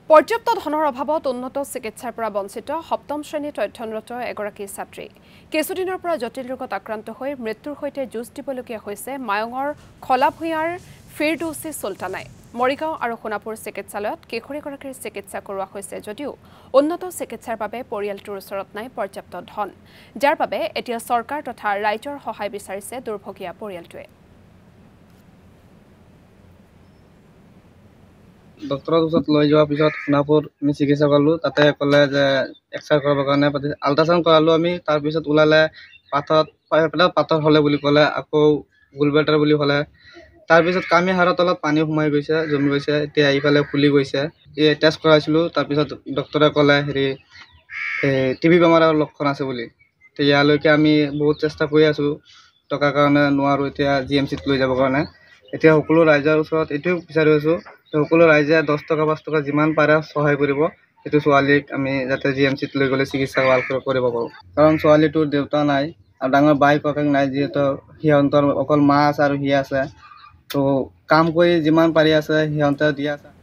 পৰ্যাপ্ত ধনৰ অভাৱত উন্নত চিকিৎসাৰ পৰা বঞ্চিত সপ্তম শ্ৰেণীত অধ্যয়নৰত এগৰাকী ছাত্ৰী কিছুদিনৰ পৰা জটিল ৰোগত আক্ৰান্ত হৈ মৃত্যুৰ সৈতে যুঁজ দিবলগীয়া হৈছে মায়ঙৰ খলাভূঞাৰ ফিৰদৌছী সুলতানাই মৰিগাঁও আৰু সোণাপুৰ চিকিৎসালয়ত কিশোৰীগৰাকীৰ চিকিৎসা কৰোৱা হৈছে যদিও উন্নত চিকিৎসাৰ বাবে পৰিয়ালটোৰ ওচৰত নাই পৰ্যাপ্ত ধন যাৰ বাবে এতিয়া চৰকাৰ তথা ৰাইজৰ সহায় বিচাৰিছে দুৰ্ভগীয়া পৰিয়ালটোৱে ডক্টৰৰ ওচৰত লৈ যোৱাৰ পিছত সোণাপুৰ আমি চিকিৎসা কৰালোঁ তাতে ক'লে যে এক্সৰে কৰাবৰ কাৰণে আল্ট্ৰাচাউণ্ড কৰালোঁ আমি তাৰপিছত ওলালে পাথৰ হ'লে বুলি ক'লে আকৌ গোলবেল্টাৰ বুলি ক'লে তাৰপিছত কামি হাড়ৰ তলত পানী সোমাই গৈছে জমি গৈছে এতিয়া এইফালে ফুলি গৈছে এই টেষ্ট কৰাইছিলোঁ তাৰপিছত ডক্টৰে ক'লে টিবি বেমাৰৰ লক্ষণ আছে বুলি ইয়ালৈকে আমি বহুত চেষ্টা কৰি আছোঁ টকাৰ কাৰণে নোৱাৰোঁ এতিয়া GMCত লৈ যাবৰ কাৰণে এতিয়া সকলো ৰাইজৰ ওচৰত এইটোৱে বিচাৰি আছোঁ সকলো ৰাইজে 10 টকা 5 টকা যিমান পাৰে সহায় কৰিব সেইটো ছোৱালীক আমি যাতে GMCত লৈ গ'লে চিকিৎসা কৰিব পাৰোঁ কাৰণ ছোৱালীটোৰ দেউতা নাই আৰু ডাঙৰ বাই ককাক নাই যিহেতু সিহঁতৰ অকল মা আছে আৰু সি আছে তো কাম কৰি যিমান পাৰি আছে সিহঁতে দিয়া আছে